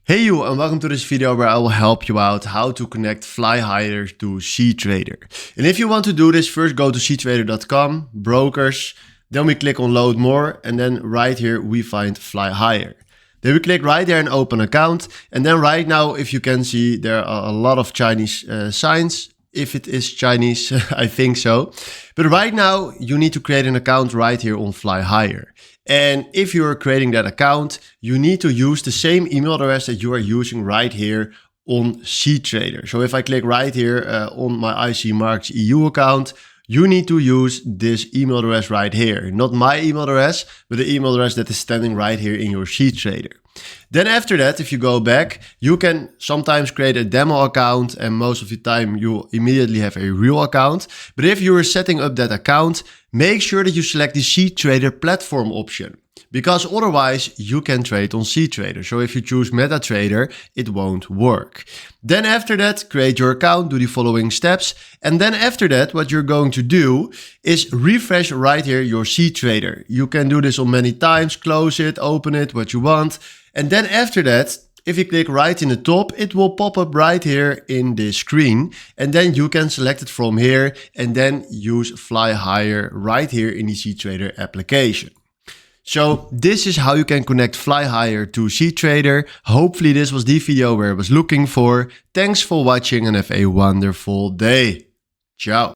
Hey you, and welcome to this video where I will help you out how to connect Fly Higher to cTrader. And if you want to do this, first go to cTrader.com, brokers, then we click on load more, and then right here we find Fly Higher. Then we click right there and open account, and then right now, if you can see, there are a lot of Chinese signs. If it is Chinese, I think so. But right now, you need to create an account right here on Fly Higher. And if you're creating that account, you need to use the same email address that you are using right here on cTrader. So if I click right here on my IC Markets EU account, you need to use this email address right here. Not my email address, but the email address that is standing right here in your cTrader. Then after that, if you go back, you can sometimes create a demo account, and most of the time you immediately have a real account. But if you are setting up that account, make sure that you select the cTrader platform option, because otherwise you can trade on cTrader. So if you choose MetaTrader, it won't work. Then after that, create your account, do the following steps. And then after that, what you're going to do is refresh right here your cTrader. You can do this on many times, close it, open it, what you want. And then after that, if you click right in the top, it will pop up right here in this screen. And then you can select it from here and then use Fly Higher right here in the cTrader application. So this is how you can connect Fly Higher to cTrader. Hopefully this was the video where I was looking for. Thanks for watching and have a wonderful day. Ciao.